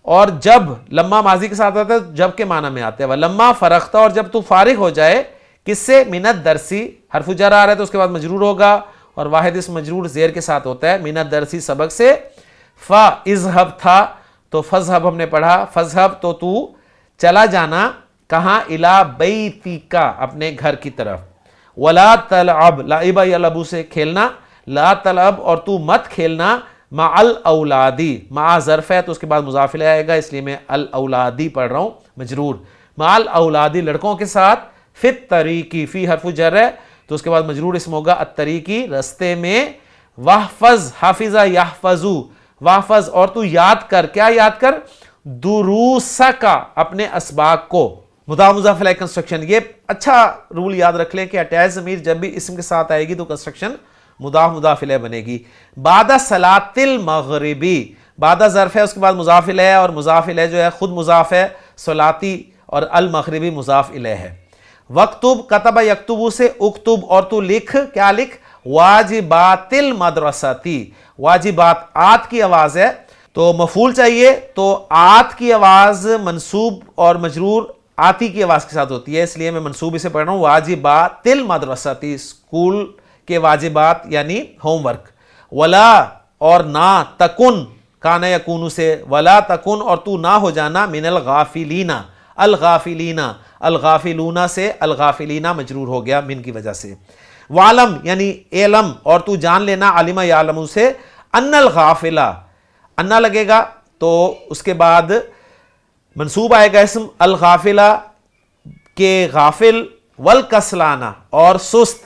اور جب، لما ماضی کے ساتھ آتا ہے جب کے معنی میں آتا ہے. ولما فرغت، اور جب تو فارغ ہو جائے، کس سے؟ من الدرسی، حرف جر آ رہا ہے تو اس کے بعد مجرور ہوگا، اور واحد اس مجرور زیر کے ساتھ ہوتا ہے، من الدرسی سبق سے. فاذهب تھا تو فذهب ہم نے پڑھا، فذهب تو چلا جانا، کہاں؟ الی بیتک، اپنے گھر کی طرف. ولا تلعب، لعب یلعب سے کھیلنا، لا تلعب، اور تو مت کھیلنا، مع الاولادی، مع ظرف ہے تو اس کے بعد مضاف الیہ آئے گا، اس لیے میں الاولادی پڑھ رہا ہوں مجرور. مع الاولادی، لڑکوں کے ساتھ. فی الطریقی، فی حرف جر ہے تو اس کے بعد مجرور اسم ہوگا الطریقی، رستے میں. واحفظ، حافظ یحفظو، واحفظ، اور تو یاد کر، کیا یاد کر؟ دروسک، اپنے اسباق کو. مضاف مضاف الیہ کنسٹرکشن، یہ اچھا رول یاد رکھ لیں کہ اٹیچ ضمیر جب بھی اسم کے ساتھ آئے گی تو کنسٹرکشن مضاف مضاف الیہ بنے گی. بعد صلاۃ المغربی، بعد ظرف ہے اس کے بعد مضاف الیہ، اور مضاف الیہ جو ہے خود مضاف ہے، صلاتی، اور المغربی مضاف الیہ ہے. وقتب، کتب یکتب سے اکتب، اور تو لکھ، کیا لکھ؟ واجبات المدرستی، واجبات، آت کی آواز ہے تو مفعول چاہیے تو آت کی آواز منصوب اور مجرور آتی کی آواز کے ساتھ ہوتی ہے، اس لیے میں منصوب اسے پڑھ رہا ہوں. واجبات المدرستی، اسکول کے واجبات یعنی ہوم ورک. ولا، اور نہ، تکن، کان یکون سے، ولا تکن، اور تو نہ ہو جانا، من الغافلین، الغافلین، الغافلون سے الغافلین مجرور ہو گیا من کی وجہ سے. وعلم، یعنی علم، اور تو جان لینا، علم یعلم سے، ان الغافلہ، انا لگے گا تو اس کے بعد منصوب آئے گا اسم الغافلہ کے غافل، والکسلانہ، اور سست.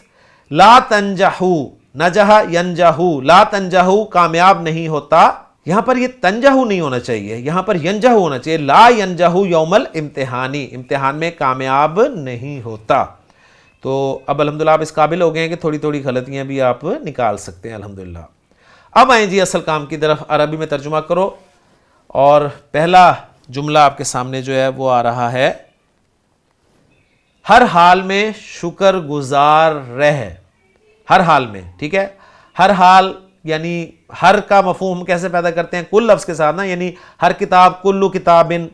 لا تنجحو، نجح ینجحو، لا تنجحو کامیاب نہیں ہوتا، یہاں پر یہ تنجحو نہیں ہونا چاہیے، یہاں پر ینجحو ہونا چاہیے. لا ینجحو یوم الامتحانی، امتحان میں کامیاب نہیں ہوتا. تو اب الحمدللہ آپ اس قابل ہو گئے ہیں کہ تھوڑی تھوڑی غلطیاں بھی آپ نکال سکتے ہیں الحمدللہ. اب آئیں جی اصل کام کی طرف. عربی میں ترجمہ کرو، اور پہلا جملہ آپ کے سامنے جو ہے وہ آ رہا ہے، ہر حال میں شکر گزار رہ. ہر حال میں، ٹھیک ہے. ہر حال یعنی ہر کا مفہوم ہم کیسے پیدا کرتے ہیں؟ کل لفظ کے ساتھ نا، یعنی ہر کتاب، کلو کتابن،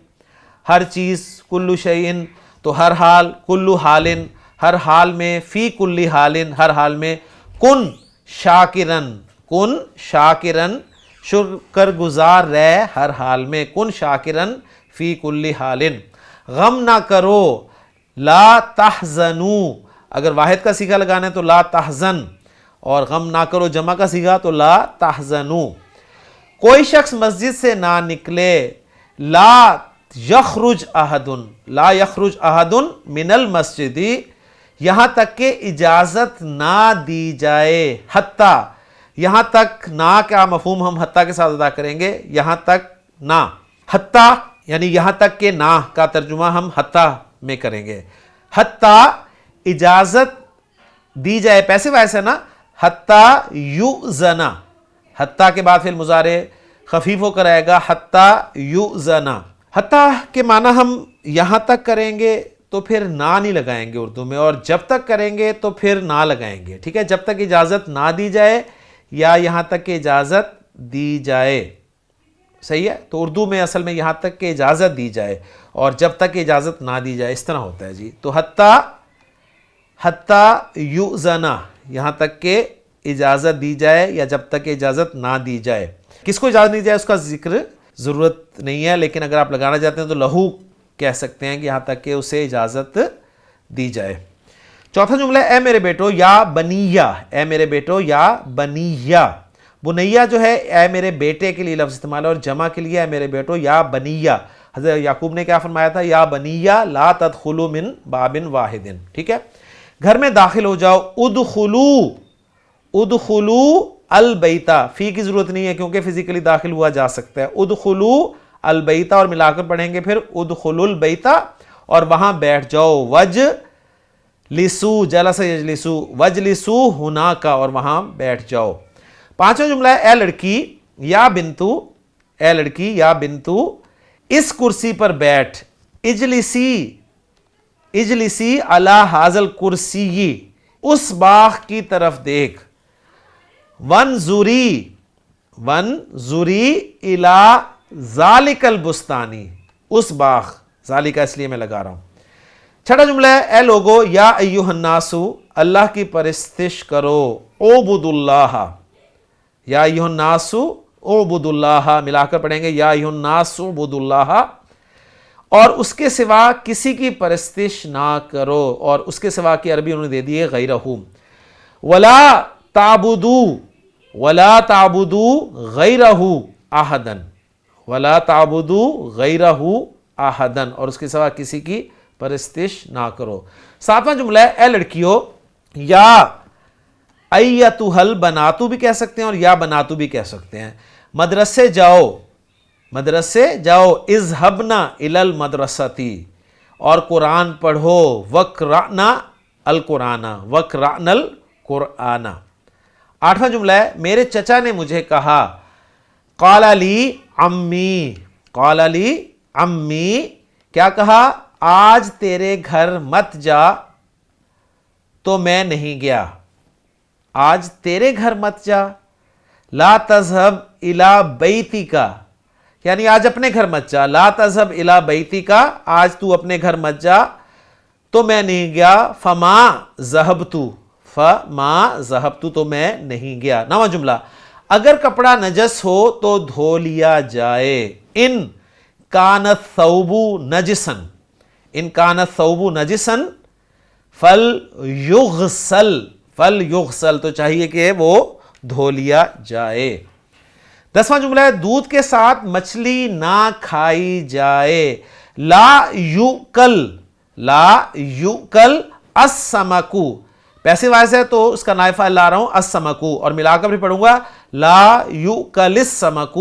ہر چیز، کلو شیئن، تو ہر حال، کلو حالن، ہر حال میں، فی کلی حالن، ہر حال میں. کن شاکرن، کن شاکرن، شکر گزار رہ ہر حال میں. کن شاکرن فی کلی حالن. غم نہ کرو، لا تحزنو، اگر واحد کا صیغہ لگانا ہے تو لا تحزن، اور غم نہ کرو جمع کا صیغہ تو لا تحزنو. کوئی شخص مسجد سے نہ نکلے، لا یخرج احد، لا یخرج احد من المسجد، یہاں تک کہ اجازت نہ دی جائے. حتیٰ، یہاں تک نہ کا مفہوم ہم حتیٰ کے ساتھ ادا کریں گے، یہاں تک نہ. حتیٰ یعنی یہاں تک کہ نہ کا ترجمہ ہم حتیٰ میں کریں گے. حتیٰ اجازت دی جائے، پیسے ویسے نا، حتیٰ یؤذن، حتیٰ کے بعد فعل مضارع خفیف ہو کر آئے گا حتیٰ یؤذنا. حتیٰ کے معنی ہم یہاں تک کریں گے تو پھر نہ نہیں لگائیں گے اردو میں، اور جب تک کریں گے تو پھر نہ لگائیں گے. ٹھیک ہے، جب تک اجازت نہ دی جائے یا یہاں تک کہ اجازت دی جائے. صحیح ہے، تو اردو میں اصل میں یہاں تک کہ اجازت دی جائے اور جب تک کہ اجازت نہ دی جائے اس طرح ہوتا ہے جی. تو حتیٰ یؤذنا، یہاں تک کہ اجازت دی جائے یا جب تک کہ اجازت نہ دی جائے. کس کو اجازت دی جائے اس کا ذکر ضرورت نہیں ہے، لیکن اگر آپ لگانا چاہتے ہیں تو لہو کہہ سکتے ہیں کہ یہاں تک کہ اسے اجازت دی جائے. چوتھا جملہ اے میرے بیٹو یا بنیہ، اے میرے بیٹو یا بنیہ. بنیہ جو ہے اے میرے بیٹے کے لیے لفظ استعمال ہے، اور جمع کے لیے اے میرے بیٹو یا بنیہ. حضرت یعقوب نے کیا فرمایا تھا؟ یا بنیہ لا تدخلوا من باب واحد. ٹھیک ہے، گھر میں داخل ہو جاؤ. ادخلوا البیتا، فی کی ضرورت نہیں ہے کیونکہ فزیکلی داخل ہوا جا سکتا ہے. ادخلوا البیتا، اور ملا کر پڑھیں گے پھر ادخلوا البیتا، اور وہاں بیٹھ جاؤ. وجلسوا، جلس یجلسوا، وجلسوا ہناک، اور وہاں بیٹھ جاؤ. پانچواں جملہ ہے اے لڑکی یا بنتو، اے لڑکی یا بنتو اس کرسی پر بیٹھ. اجلسی علی ھذا الکرسی، اس باغ کی طرف دیکھ. ونظری الی ذالک البستانی، اس باغ، ذالک اس لیے میں لگا رہا ہوں. چھٹا جملہ ہے اے لوگو یا ایھا الناس، اللہ کی پرستش کرو. اعبدوا اللہ، یا ایھا الناس اعبدوا اللہ، ملا کر پڑھیں گے یا ایھا الناس اعبدوا اللہ. اور اس کے سوا کسی کی پرستش نہ کرو، اور اس کے سوا کی عربی انہوں نے دے دی ہے غیرہ. ولا تعبدوا غیرہ احدا، ولا تعبدوا غیرہ احدا، اور اس کے سوا کسی کی پرستش نہ کرو. ساتواں جملہ ہے اے لڑکیو یا ایتھا البناتو بھی کہہ سکتے ہیں اور یا بناتو بھی کہہ سکتے ہیں. مدرسے جاؤ، مدرسے جاؤ. اذهبنا الی المدرسۃ، اور قرآن پڑھو. وقرأنا القرآن، وقرأنا القرآن. آٹھواں جملہ ہے میرے چچا نے مجھے کہا. قال لی عمی، قال لی عمی، کیا کہا؟ آج تیرے گھر مت جا تو میں نہیں گیا. آج تیرے گھر مت جا. لا تذهب الی بیتک، یعنی آج اپنے گھر مت جا. لا تذهب الی بیتک، آج تو اپنے گھر مت جا تو میں نہیں گیا. فما ذهبت، تو میں نہیں گیا. نواں جملہ اگر کپڑا نجس ہو تو دھو لیا جائے. ان کان الثوب نجسا، ان کان الثوب نجسا فلیغسل، تو چاہیے کہ وہ دھو لیا جائے. 10واں جملہ ہے دودھ کے ساتھ مچھلی نہ کھائی جائے. لا یؤکل السمک، پیسے وائز ہے تو اس کا نائب فاعل لا رہا ہوں السمک، اور ملا کر بھی پڑھوں گا لا یؤکل السمک،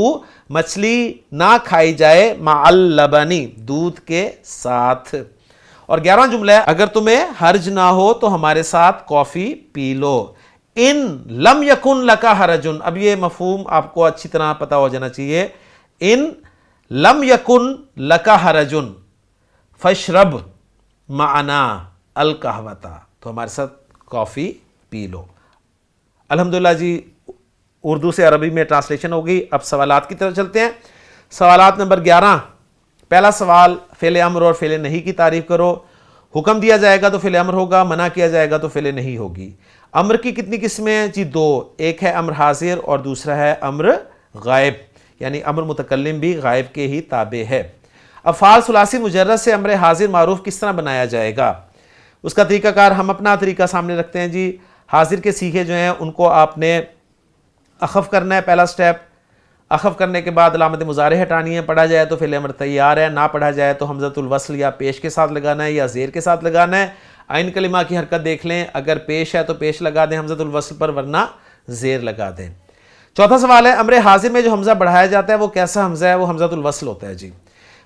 مچھلی نہ کھائی جائے. مع اللبن، دودھ کے ساتھ. اور 11واں جملہ ہے اگر تمہیں حرج نہ ہو تو ہمارے ساتھ کافی پی لو. ان لم یکن لک حرج، اب یہ مفہوم آپ کو اچھی طرح پتا ہو جانا چاہیے. ان لم یکن لک حرج فاشرب معنا القہوۃ، تو ہمارے ساتھ کافی پی لو. الحمدللہ جی اردو سے عربی میں ٹرانسلیشن ہوگی. اب سوالات کی طرف چلتے ہیں. سوالات نمبر 11. پہلا سوال فعل امر اور فعل نہیں کی تعریف کرو. حکم دیا جائے گا تو فعل امر ہوگا، منع کیا جائے گا تو فعل نہیں ہوگی. امر کی کتنی قسمیں ہیں جی؟ 2. ایک ہے امر حاضر اور دوسرا ہے امر غائب، یعنی امر متکلم بھی غائب کے ہی تابع ہے. افعال ثلاثی مجرد سے امر حاضر معروف کس طرح بنایا جائے گا؟ اس کا طریقہ کار ہم اپنا طریقہ سامنے رکھتے ہیں جی. حاضر کے سیغے جو ہیں ان کو آپ نے اخف کرنا ہے. پہلا سٹیپ، اخف کرنے کے بعد علامت مضارع ہٹانی ہے. پڑھا جائے تو فعل امر تیار ہے، نہ پڑھا جائے تو حمزۃ الوصل یا پیش کے ساتھ لگانا ہے یا زیر کے ساتھ لگانا ہے. عین کلمہ کی حرکت دیکھ لیں، اگر پیش ہے تو پیش لگا دیں حمزۃ الوصل پر، ورنہ زیر لگا دیں. چوتھا سوال ہے امر حاضر میں جو حمزہ بڑھایا جاتا ہے وہ کیسا حمزہ ہے؟ وہ حمزۃ الوصل ہوتا ہے جی.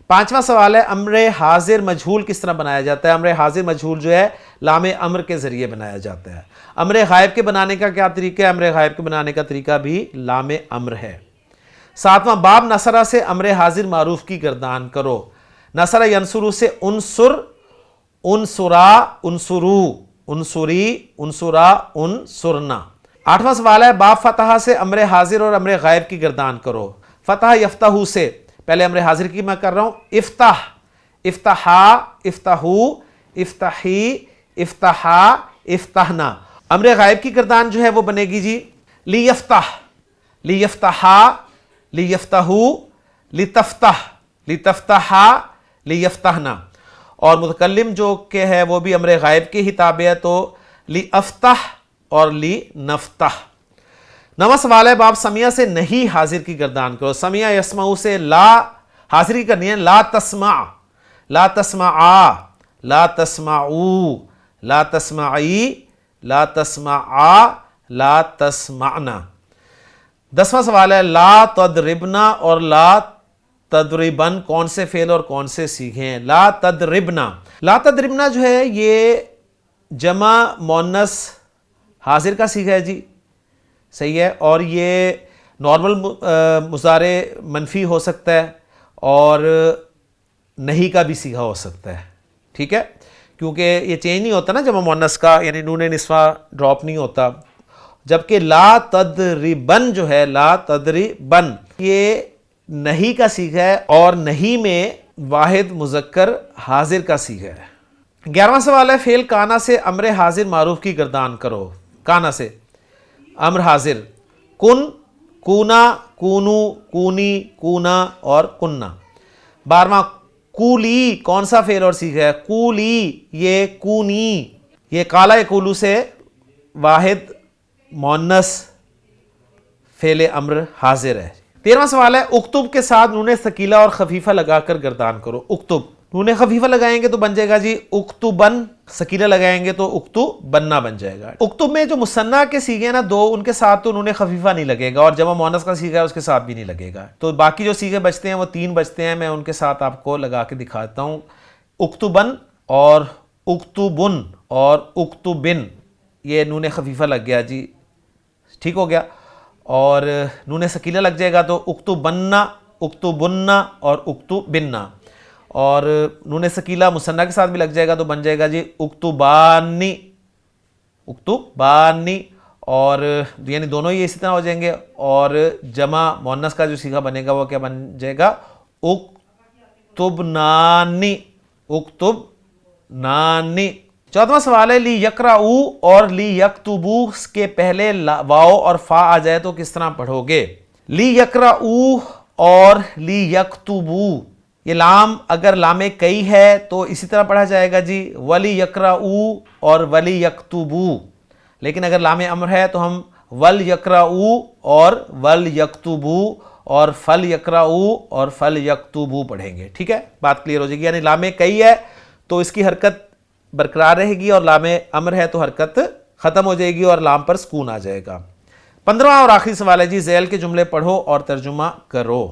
پانچواں سوال ہے امر حاضر مجہول کس طرح بنایا جاتا ہے؟ امر حاضر مجہول جو ہے لام امر کے ذریعے بنایا جاتا ہے. امر غائب کے بنانے کا کیا طریقہ ہے؟ امر غائب کے بنانے کا طریقہ بھی لام امر ہے. 7واں باب نصرہ سے امر حاضر معروف کی گردان کرو. نصرہ ینصرو سے انصر، انصرا، انصرو، انصری، انصرا، انصرنا. 8واں سوال ہے باب فتح سے امر حاضر اور امر غائب کی گردان کرو. فتح یفتح سے، پہلے امر حاضر کی میں کر رہا ہوں، افتح، افتحا، افتحو، افتحی، افتحا، افتحنا. امر غائب کی گردان جو ہے وہ بنے گی جی لیفتح، لیفتحا، لیفتحو، لتفتح، لتفتحا، لیفتحنا. اور متکلم جو کہ ہے وہ بھی امر غائب کے ہی تابع ہے، تو لیفتح اور لنفتح. 9واں سوال ہے باب سمیع سے نہیں حاضر کی گردان کرو. سمیع یسمع سے لا حاضر کی کرنی ہے، لا تسمع، لا تسمعا، لا تسمعو، لا تسمعی، لا تسمعا، لا تسمعنا. 10واں سوال ہے لا تضربنا اور لا تضربن کون سے فعل اور کون سے صیغے ہیں؟ لا تضربنا، لا تضربنا جو ہے یہ جمع مؤنث حاضر کا صیغہ ہے جی، صحیح ہے. اور یہ نارمل مضارع منفی ہو سکتا ہے اور نہیں کا بھی صیغہ ہو سکتا ہے، ٹھیک ہے، کیونکہ یہ چینج نہیں ہوتا نا جمع مؤنث کا، یعنی نون نسوہ ڈراپ نہیں ہوتا. جبکہ لا تضربن جو ہے، لا تضربن یہ نہیں کا صیغہ ہے اور نہیں میں واحد مذکر حاضر کا صیغہ ہے. 11واں سوال ہے فعل کانا سے امر حاضر معروف کی گردان کرو. کانا سے امر حاضر کن، کونا، کونو، کونی، کونا اور کننا. 12واں کولی کون سا فعل اور صیغہ ہے؟ کولی یہ کونی، یہ کالا یقولو سے واحد مؤنث فعل امر حاضر ہے. 13واں سوال ہے اکتب کے ساتھ نون ثقیلہ اور خفیفہ لگا کر گردان کرو. اکتب نون خفیفہ لگائیں گے تو بن جائے گا جی اکتبن، ثقیلہ لگائیں گے تو اکتبنہ بن جائے گا. اکتب میں جو مثنیٰ کے صیغے ہیں نا دو، ان کے ساتھ تو نون خفیفہ نہیں لگے گا، اور جمع مؤنث کا صیغہ ہے اس کے ساتھ بھی نہیں لگے گا. تو باقی جو صیغے بچتے ہیں وہ 3 بچتے ہیں، میں ان کے ساتھ آپ کو لگا کے دکھاتا ہوں. اکتبن اور اکتبن اور اکتبن، یہ نون خفیفہ لگ گیا جی، ٹھیک ہو گیا. اور نون ثقیلہ لگ جائے گا تو اکتبنہ، اکتبنہ اور اکتبنہ. اور نون ثقیلہ مثنیٰ کے ساتھ بھی لگ جائے گا تو بن جائے گا جی اکتبانی، اکتبانی. اور یعنی دونوں ہی اسی طرح ہو جائیں گے. اور جمع مؤنث کا جو صیغہ بنے گا وہ کیا بن جائے گا؟ اکتبنانی، اکتبنانی. 14واں سوال ہے لی یقرؤ اور لی یکتبو کے پہلے واو اور فا آ جائے تو کس طرح پڑھو گے؟ لی یقرؤ اور لی یکتبو، یہ لام اگر لام کئی ہے تو اسی طرح پڑھا جائے گا جی ولی یقرؤ اور ولی یکتبو. لیکن اگر لام امر ہے تو ہم ول یقرؤ اور ول یکتبو اور فل یقرؤ اور فل یکتبو پڑھیں گے. ٹھیک ہے، بات کلیئر ہو جائے گی. یعنی لام کئی ہے تو اس کی حرکت برقرار رہے گی، اور لام امر ہے تو حرکت ختم ہو جائے گی اور لام پر سکون آ جائے گا. 15واں اور آخری سوال ہے جی ذیل کے جملے پڑھو اور ترجمہ کرو.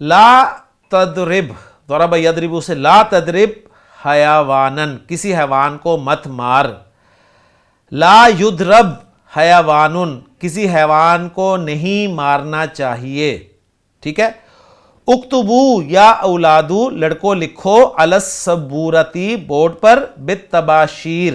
لا تضرب، ضرب یضرب سے لا تضرب حیوانن، کسی حیوان کو مت مار. لا یضرب حیوانن، کسی حیوان کو نہیں مارنا چاہیے. ٹھیک ہے. اکتبو یا اولادو، لڑکوں لکھو، علی السبورتی، بورڈ پر، بالتباشیر،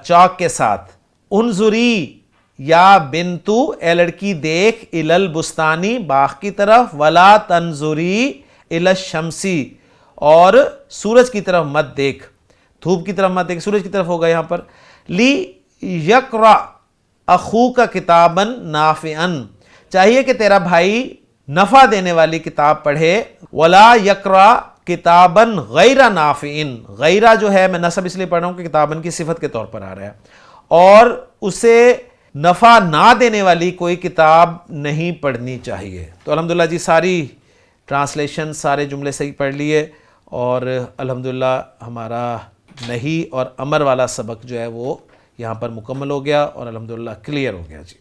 چاک کے ساتھ. انظری یا بنتو، اے لڑکی دیکھ، الی البستانی، باغ کی طرف، ولا تنظری الی الشمسی، اور سورج کی طرف مت دیکھ، دھوپ کی طرف مت دیکھ، سورج کی طرف ہوگا یہاں پر. لی یقرأ اخوک کتابا نافعا، چاہیے کہ تیرا بھائی نفع دینے والی کتاب پڑھے. ولا یقرأ کتابا غیر نافع، غیرہ جو ہے میں نصب اس لیے پڑھ رہا ہوں کہ کتابن کی صفت کے طور پر آ رہا ہے، اور اسے نفع نہ دینے والی کوئی کتاب نہیں پڑھنی چاہیے. تو الحمدللہ جی ساری ٹرانسلیشن، سارے جملے صحیح پڑھ لیے، اور الحمدللہ ہمارا نہی اور امر والا سبق جو ہے وہ یہاں پر مکمل ہو گیا اور الحمدللہ کلیئر ہو گیا جی.